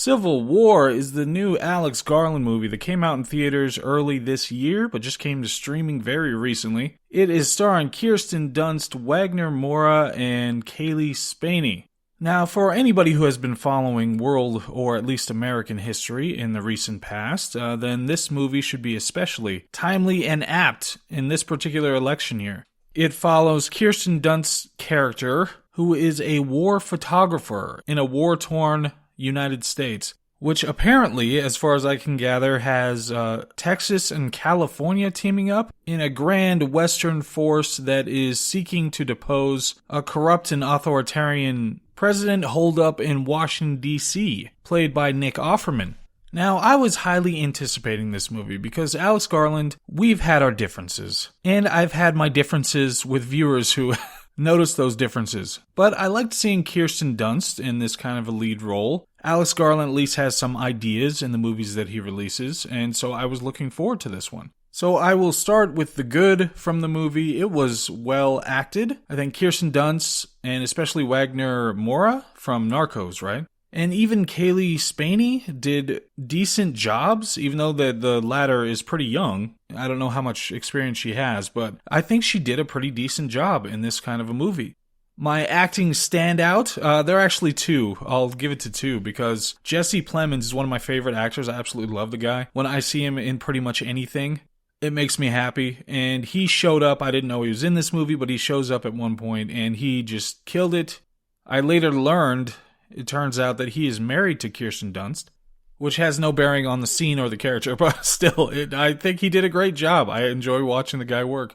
Civil War is the new Alex Garland movie that came out in theaters early this year, but just came to streaming very recently. It is starring Kirsten Dunst, Wagner Moura, and Cailee Spaeny. Now, for anybody who has been following world or at least American history in the recent past, then this movie should be especially timely and apt in this particular election year. It follows Kirsten Dunst's character, who is a war photographer in a war-torn United States, which apparently, as far as I can gather, has Texas and California teaming up in a grand Western force that is seeking to depose a corrupt and authoritarian president holed up in Washington, D.C., played by Nick Offerman. Now, I was highly anticipating this movie because Alex Garland, we've had our differences, and I've had my differences with viewers who notice those differences. But I liked seeing Kirsten Dunst in this kind of a lead role. Alex Garland at least has some ideas in the movies that he releases, and so I was looking forward to this one. So I will start with the good from the movie. It was well acted. I think Kirsten Dunst, and especially Wagner Moura from Narcos, right? And even Cailee Spaeny did decent jobs, even though the latter is pretty young. I don't know how much experience she has, but I think she did a pretty decent job in this kind of a movie. My acting standout, there are actually two. I'll give it to two because Jesse Plemons is one of my favorite actors. I absolutely love the guy. When I see him in pretty much anything, it makes me happy. And he showed up. I didn't know he was in this movie, but he shows up at one point and he just killed it. I later learned, it turns out that he is married to Kirsten Dunst, which has no bearing on the scene or the character, but still, I think he did a great job. I enjoy watching the guy work.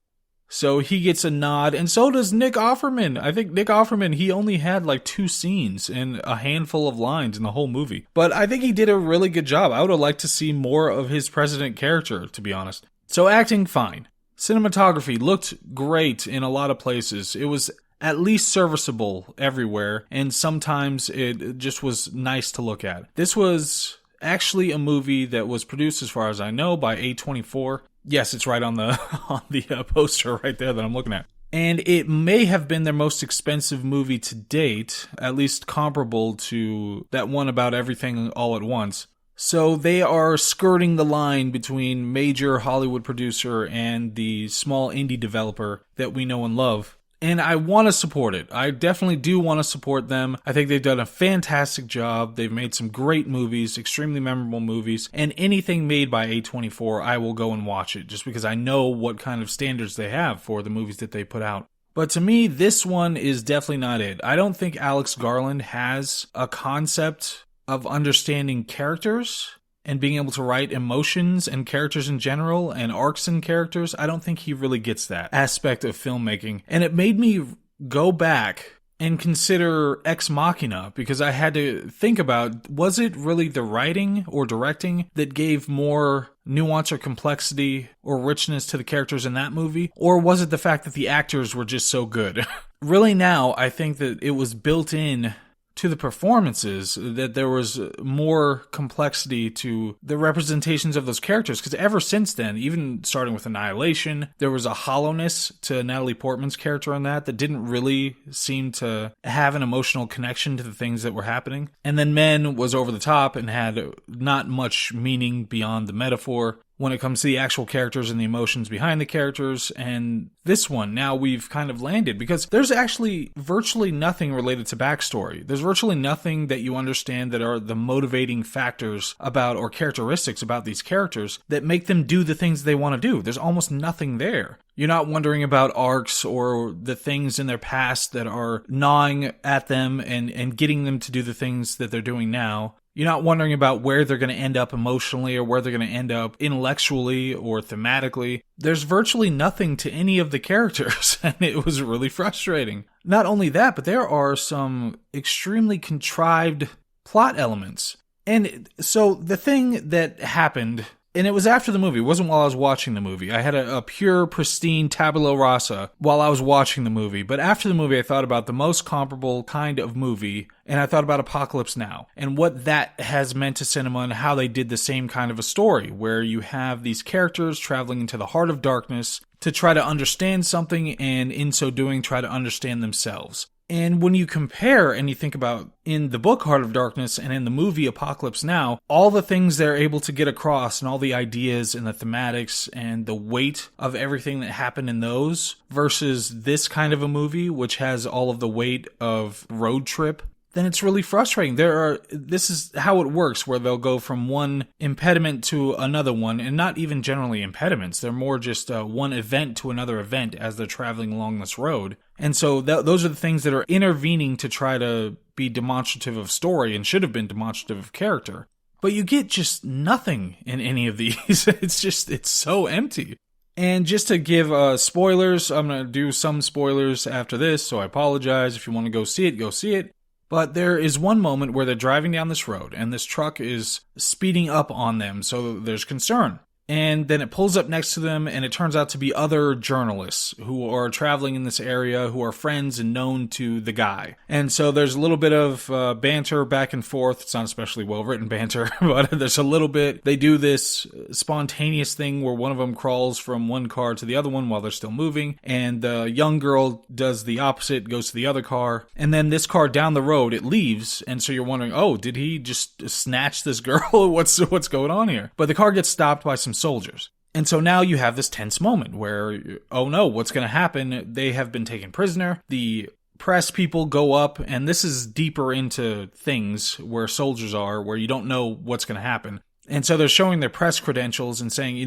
So he gets a nod, and so does Nick Offerman. I think Nick Offerman, he only had like 2 scenes and a handful of lines in the whole movie. But I think he did a really good job. I would have liked to see more of his president character, to be honest. So acting, fine. Cinematography looked great in a lot of places. It was at least serviceable everywhere, and sometimes it just was nice to look at. This was actually a movie that was produced, as far as I know, by A24. Yes, it's right on the poster right there that I'm looking at. And it may have been their most expensive movie to date, at least comparable to that one about everything all at once. So they are skirting the line between major Hollywood producer and the small indie developer that we know and love. And I want to support it. I definitely do want to support them. I think they've done a fantastic job. They've made some great movies, extremely memorable movies. And anything made by A24, I will go and watch it, just because I know what kind of standards they have for the movies that they put out. But to me, this one is definitely not it. I don't think Alex Garland has a concept of understanding characters and being able to write emotions and characters in general and arcs in characters. I don't think he really gets that aspect of filmmaking. And it made me go back and consider Ex Machina, because I had to think about, was it really the writing or directing that gave more nuance or complexity or richness to the characters in that movie? Or was it the fact that the actors were just so good? Really now, I think that it was built in to the performances, that there was more complexity to the representations of those characters. Because ever since then, even starting with Annihilation, there was a hollowness to Natalie Portman's character in that didn't really seem to have an emotional connection to the things that were happening. And then Men was over the top and had not much meaning beyond the metaphor when it comes to the actual characters and the emotions behind the characters. And this one, now we've kind of landed, because there's actually virtually nothing related to backstory. There's virtually nothing that you understand that are the motivating factors about, or characteristics about these characters that make them do the things they want to do. There's almost nothing there. You're not wondering about arcs or the things in their past that are gnawing at them and getting them to do the things that they're doing now. You're not wondering about where they're going to end up emotionally or where they're going to end up intellectually or thematically. There's virtually nothing to any of the characters, and it was really frustrating. Not only that, but there are some extremely contrived plot elements. And so the thing that happened, and it was after the movie, it wasn't while I was watching the movie. I had a pure, pristine tabula rasa while I was watching the movie. But after the movie, I thought about the most comparable kind of movie, and I thought about Apocalypse Now, and what that has meant to cinema and how they did the same kind of a story, where you have these characters traveling into the heart of darkness to try to understand something, and in so doing, try to understand themselves. And when you compare and you think about in the book Heart of Darkness and in the movie Apocalypse Now, all the things they're able to get across and all the ideas and the thematics and the weight of everything that happened in those versus this kind of a movie, which has all of the weight of road trip, then it's really frustrating. This is how it works, where they'll go from one impediment to another one, and not even generally impediments. They're more just one event to another event as they're traveling along this road. And so those are the things that are intervening to try to be demonstrative of story and should have been demonstrative of character. But you get just nothing in any of these. It's so empty. And just to give spoilers, I'm going to do some spoilers after this, so I apologize. If you want to go see it, go see it. But there is one moment where they're driving down this road, and this truck is speeding up on them, so there's concern. And then it pulls up next to them, and it turns out to be other journalists who are traveling in this area, who are friends and known to the guy. And so there's a little bit of banter back and forth. It's not especially well-written banter, but there's a little bit. They do this spontaneous thing where one of them crawls from one car to the other one while they're still moving, and the young girl does the opposite, goes to the other car. And then this car down the road, it leaves, and so you're wondering, oh, did he just snatch this girl? What's going on here? But the car gets stopped by some soldiers. And so now you have this tense moment where, oh no, what's going to happen? They have been taken prisoner. The press people go up, and this is deeper into things where soldiers are, where you don't know what's going to happen. And so they're showing their press credentials and saying,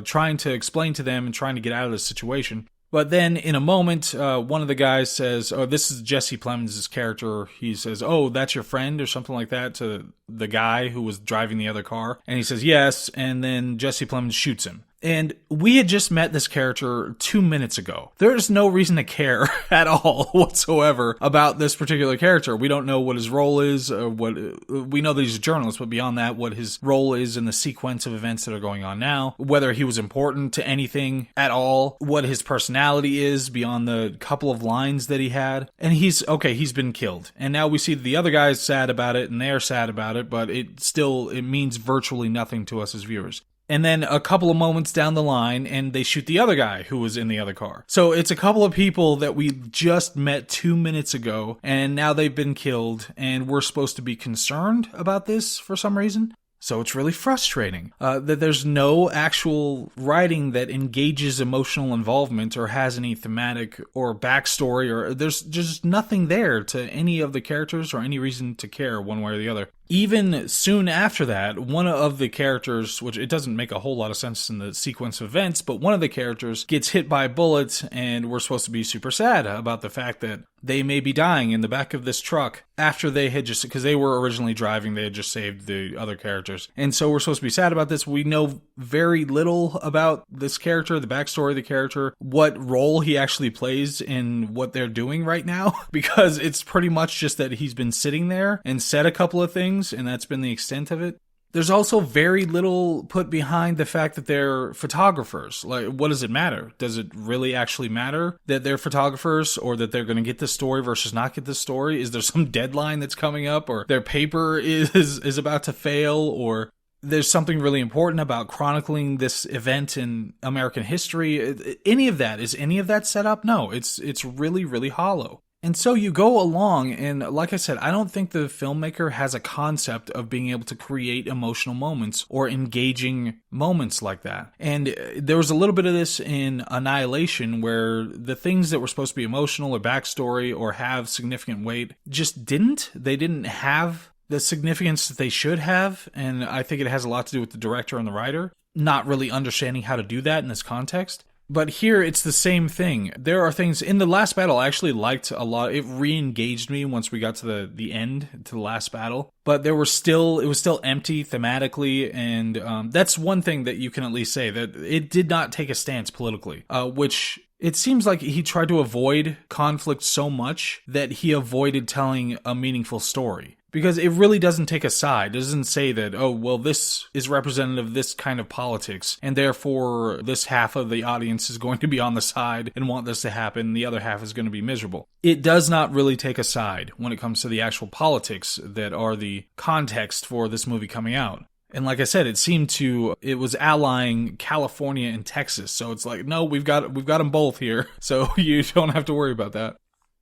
trying to explain to them and trying to get out of this situation. But then in a moment, one of the guys says, oh, this is Jesse Plemons' character. He says, oh, that's your friend or something like that to the guy who was driving the other car. And he says, yes. And then Jesse Plemons shoots him. And we had just met this character 2 minutes ago. There's no reason to care at all whatsoever about this particular character. We don't know what his role is, or we know that he's a journalist, but beyond that, what his role is in the sequence of events that are going on now, whether he was important to anything at all, what his personality is beyond the couple of lines that he had. And he's been killed. And now we see the other guy's sad about it, and they're sad about it, but it means virtually nothing to us as viewers. And then a couple of moments down the line, and they shoot the other guy who was in the other car. So it's a couple of people that we just met 2 minutes ago, and now they've been killed, and we're supposed to be concerned about this for some reason. So it's really frustrating that there's no actual writing that engages emotional involvement or has any thematic or backstory, or there's just nothing there to any of the characters or any reason to care one way or the other. Even soon after that, one of the characters, which it doesn't make a whole lot of sense in the sequence of events, but one of the characters gets hit by bullets, and we're supposed to be super sad about the fact that they may be dying in the back of this truck after they had just, because they were originally driving, they had just saved the other characters. And so we're supposed to be sad about this. We know very little about this character, the backstory of the character, what role he actually plays in what they're doing right now, because it's pretty much just that he's been sitting there and said a couple of things, and that's been the extent of it. There's also very little put behind the fact that they're photographers. Like, what does it matter? Does it really actually matter that they're photographers, or that they're going to get this story versus not get this story? Is there some deadline that's coming up, or their paper is about to fail, or there's something really important about chronicling this event in American history? Any of that, is any of that set up? No, it's really, really hollow. And so you go along, and like I said, I don't think the filmmaker has a concept of being able to create emotional moments or engaging moments like that. And there was a little bit of this in Annihilation, where the things that were supposed to be emotional or backstory or have significant weight just didn't. They didn't have the significance that they should have, and I think it has a lot to do with the director and the writer not really understanding how to do that in this context. But here, it's the same thing. There are things in the last battle I actually liked a lot. It re-engaged me once we got to the end, to the last battle. But it was still empty thematically, and that's one thing that you can at least say, that it did not take a stance politically, which it seems like he tried to avoid conflict so much that he avoided telling a meaningful story. Because it really doesn't take a side. It doesn't say that, oh, well, this is representative of this kind of politics, and therefore this half of the audience is going to be on the side and want this to happen, and the other half is going to be miserable. It does not really take a side when it comes to the actual politics that are the context for this movie coming out. And like I said, it was allying California and Texas, so it's like, no, we've got them both here, so you don't have to worry about that.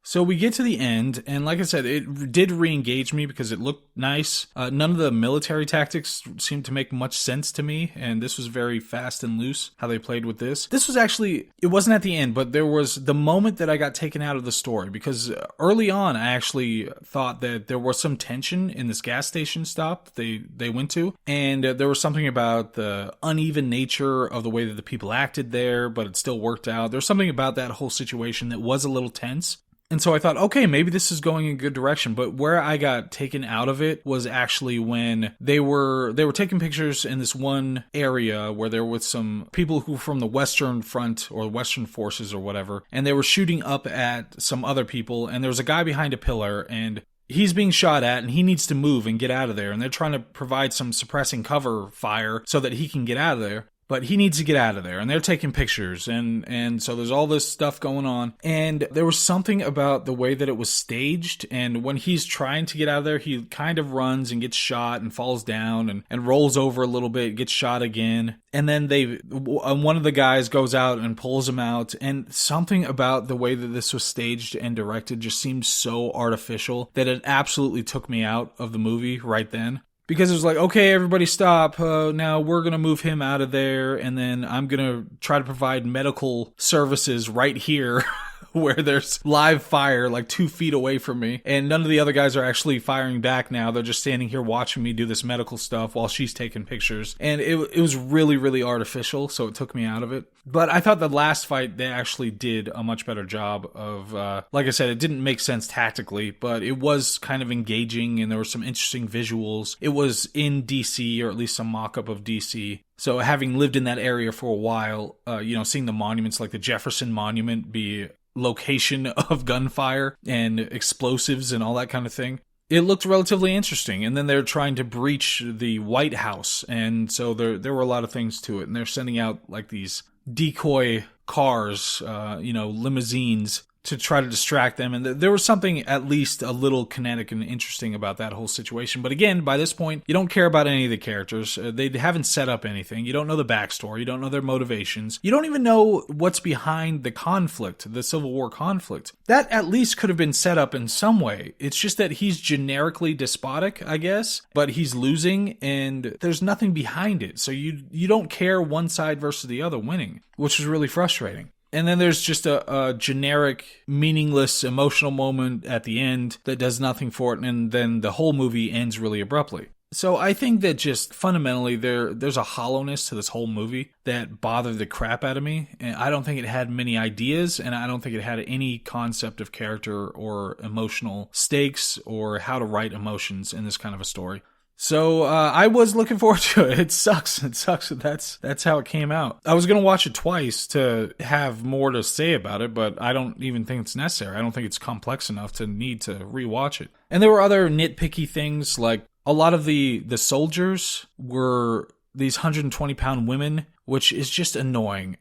So we get to the end, and like I said, it did re-engage me because it looked nice. None of the military tactics seemed to make much sense to me, and this was very fast and loose how they played with this. This was actually, it wasn't at the end, but there was the moment that I got taken out of the story, because early on I actually thought that there was some tension in this gas station stop they went to, and there was something about the uneven nature of the way that the people acted there, but it still worked out. There was something about that whole situation that was a little tense. And so I thought, okay, maybe this is going in a good direction. But where I got taken out of it was actually when they were taking pictures in this one area where there was some people who were from the Western Front or Western Forces or whatever, and they were shooting up at some other people, and there was a guy behind a pillar, and he's being shot at, and he needs to move and get out of there, and they're trying to provide some suppressing cover fire so that he can get out of there. But he needs to get out of there, and they're taking pictures, and so there's all this stuff going on. And there was something about the way that it was staged, and when he's trying to get out of there, he kind of runs and gets shot and falls down and rolls over a little bit, gets shot again. And then one of the guys goes out and pulls him out, and something about the way that this was staged and directed just seemed so artificial that it absolutely took me out of the movie right then. Because it was like, okay, everybody stop. Now we're going to move him out of there, and then I'm going to try to provide medical services right here where there's live fire like 2 feet away from me. And none of the other guys are actually firing back now. They're just standing here watching me do this medical stuff while she's taking pictures. And it was really, really artificial, so it took me out of it. But I thought the last fight, they actually did a much better job of, like I said, it didn't make sense tactically, but it was kind of engaging, and there were some interesting visuals. It was in DC, or at least some mock-up of DC. So having lived in that area for a while, seeing the monuments like the Jefferson Monument be location of gunfire and explosives and all that kind of thing, it looked relatively interesting. And then they're trying to breach the White House, and so there were a lot of things to it. And they're sending out like these decoy cars, limousines, to try to distract them. And there was something at least a little kinetic and interesting about that whole situation. But again, by this point, you don't care about any of the characters. They haven't set up anything. You don't know the backstory. You don't know their motivations. You don't even know what's behind the conflict, the Civil War conflict. That at least could have been set up in some way. It's just that he's generically despotic, I guess, but he's losing, and there's nothing behind it. So you don't care one side versus the other winning, which is really frustrating. And then there's just a generic, meaningless, emotional moment at the end that does nothing for it, and then the whole movie ends really abruptly. So I think that just fundamentally there's a hollowness to this whole movie that bothered the crap out of me. And I don't think it had many ideas, and I don't think it had any concept of character or emotional stakes or how to write emotions in this kind of a story. So I was looking forward to it. It sucks. That's how it came out. I was going to watch it twice to have more to say about it, but I don't even think it's necessary. I don't think it's complex enough to need to rewatch it. And there were other nitpicky things, like a lot of the soldiers were these 120-pound women, which is just annoying.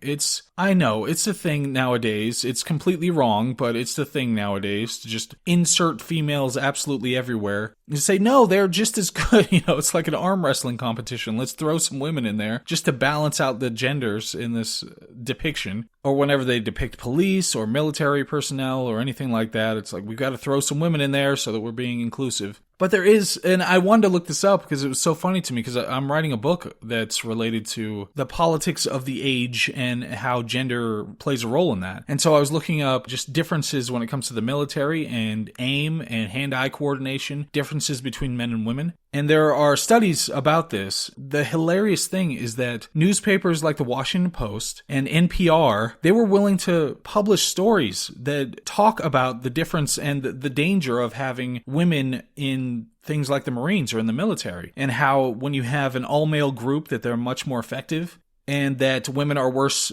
I know, it's a thing nowadays. It's completely wrong, but it's the thing nowadays to just insert females absolutely everywhere. You say, no, they're just as good. It's like an arm wrestling competition. Let's throw some women in there just to balance out the genders in this depiction. Or whenever they depict police or military personnel or anything like that, it's like, we've got to throw some women in there so that we're being inclusive. But there is, and I wanted to look this up because it was so funny to me, because I'm writing a book that's related to the politics of the age and how gender plays a role in that. And so I was looking up just differences when it comes to the military and aim and hand-eye coordination, differences between men and women. And there are studies about this. The hilarious thing is that newspapers like the Washington Post and NPR, they were willing to publish stories that talk about the difference and the danger of having women in things like the Marines or in the military, and how when you have an all-male group that they're much more effective, and that women are worse.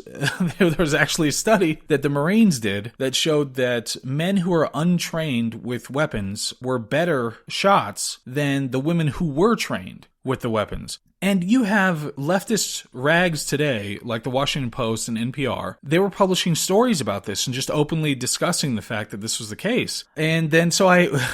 There's actually a study that the Marines did that showed that men who are untrained with weapons were better shots than the women who were trained with the weapons. And you have leftist rags today, like the Washington Post and NPR. They were publishing stories about this and just openly discussing the fact that this was the case. And then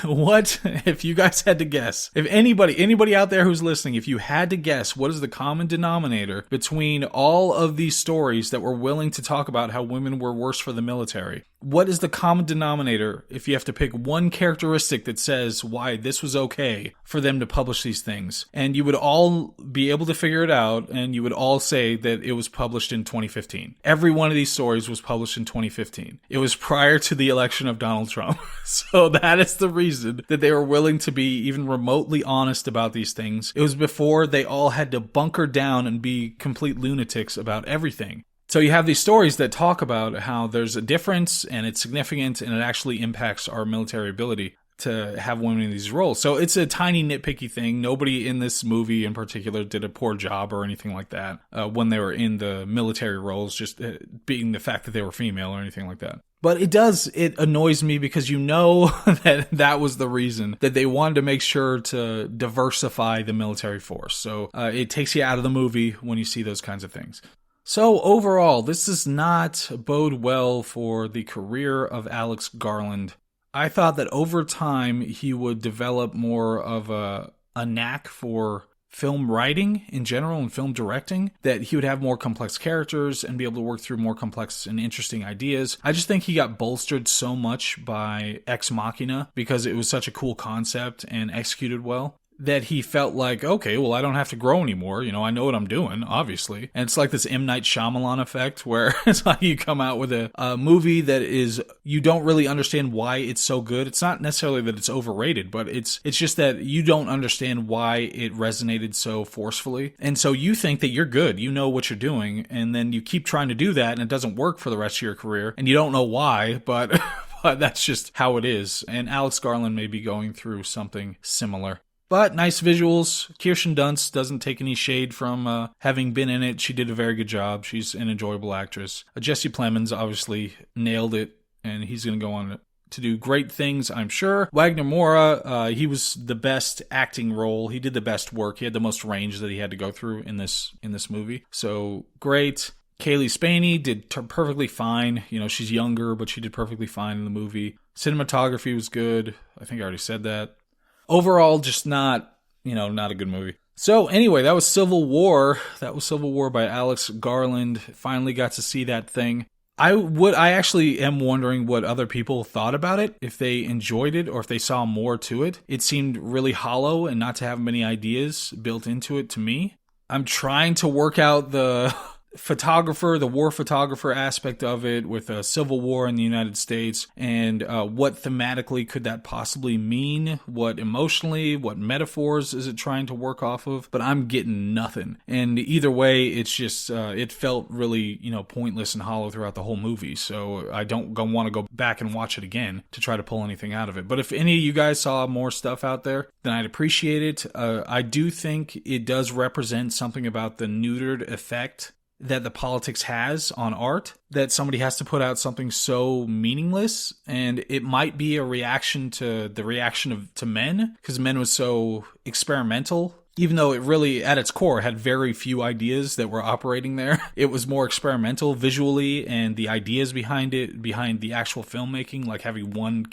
what if you guys had to guess? If anybody out there who's listening, if you had to guess what is the common denominator between all of these stories that were willing to talk about how women were worse for the military, What is the common denominator if you have to pick one characteristic that says why this was okay for them to publish these things? And you would all be able to figure it out, and you would all say that it was published in 2015. Every one of these stories was published in 2015. It was prior to the election of Donald Trump. So that is the reason that they were willing to be even remotely honest about these things. It was before they all had to bunker down and be complete lunatics about everything. So you have these stories that talk about how there's a difference and it's significant and it actually impacts our military ability to have women in these roles. So it's a tiny nitpicky thing. Nobody in this movie in particular did a poor job or anything like that when they were in the military roles, just being the fact that they were female or anything like that. But it annoys me because you know that was the reason that they wanted to make sure to diversify the military force. So it takes you out of the movie when you see those kinds of things. So overall, this does not bode well for the career of Alex Garland. I thought that over time he would develop more of a knack for film writing in general and film directing, that he would have more complex characters and be able to work through more complex and interesting ideas. I just think he got bolstered so much by Ex Machina because it was such a cool concept and executed well, that he felt like, okay, well, I don't have to grow anymore. You know, I know what I'm doing, obviously. And it's like this M. Night Shyamalan effect where it's like you come out with a movie that is, you don't really understand why it's so good. It's not necessarily that it's overrated, but it's just that you don't understand why it resonated so forcefully. And so you think that you're good. You know what you're doing. And then you keep trying to do that and it doesn't work for the rest of your career. And you don't know why, but that's just how it is. And Alex Garland may be going through something similar. But nice visuals. Kirsten Dunst doesn't take any shade from having been in it. She did a very good job. She's an enjoyable actress. Jesse Plemons obviously nailed it, and he's going to go on to do great things, I'm sure. Wagner Moura, he was the best acting role. He did the best work. He had the most range that he had to go through in this movie. So great. Cailee Spaeny did perfectly fine. You know, she's younger, but she did perfectly fine in the movie. Cinematography was good. I think I already said that. Overall, just not a good movie. So anyway, that was Civil War. That was Civil War by Alex Garland. Finally got to see that thing. I actually am wondering what other people thought about it, if they enjoyed it or if they saw more to it. It seemed really hollow and not to have many ideas built into it to me. I'm trying to work out the war photographer aspect of it with a civil war in the United States, and what thematically could that possibly mean, what emotionally, what metaphors is it trying to work off of, but I'm getting nothing. And either way, it's just it felt really pointless and hollow throughout the whole movie, so I don't want to go back and watch it again to try to pull anything out of it. But if any of you guys saw more stuff out there, then I'd appreciate it. I do think it does represent something about the neutered effect that the politics has on art, that somebody has to put out something so meaningless, and it might be a reaction to the reaction to Men, because Men was so experimental, even though it really, at its core, had very few ideas that were operating there. It was more experimental visually, and the ideas behind it, behind the actual filmmaking, like having one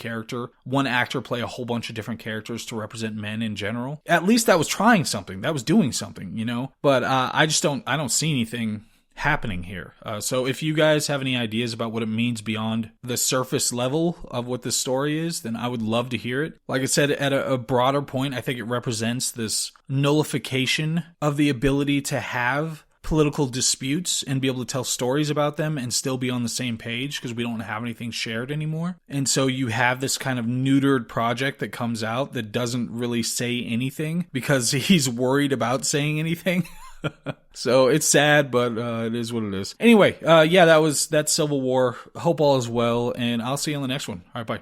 actor play a whole bunch of different characters to represent men in general. At least that was trying something, that was doing something, but I don't see anything happening here. So if you guys have any ideas about what it means beyond the surface level of what this story is, then I would love to hear it. Like I said, at a broader point, I think it represents this nullification of the ability to have political disputes and be able to tell stories about them and still be on the same page, because we don't have anything shared anymore. And so you have this kind of neutered project that comes out that doesn't really say anything because he's worried about saying anything. So it's sad, but it is what it is. Anyway, that's Civil War. Hope all is well, and I'll see you on the next one. All right, bye.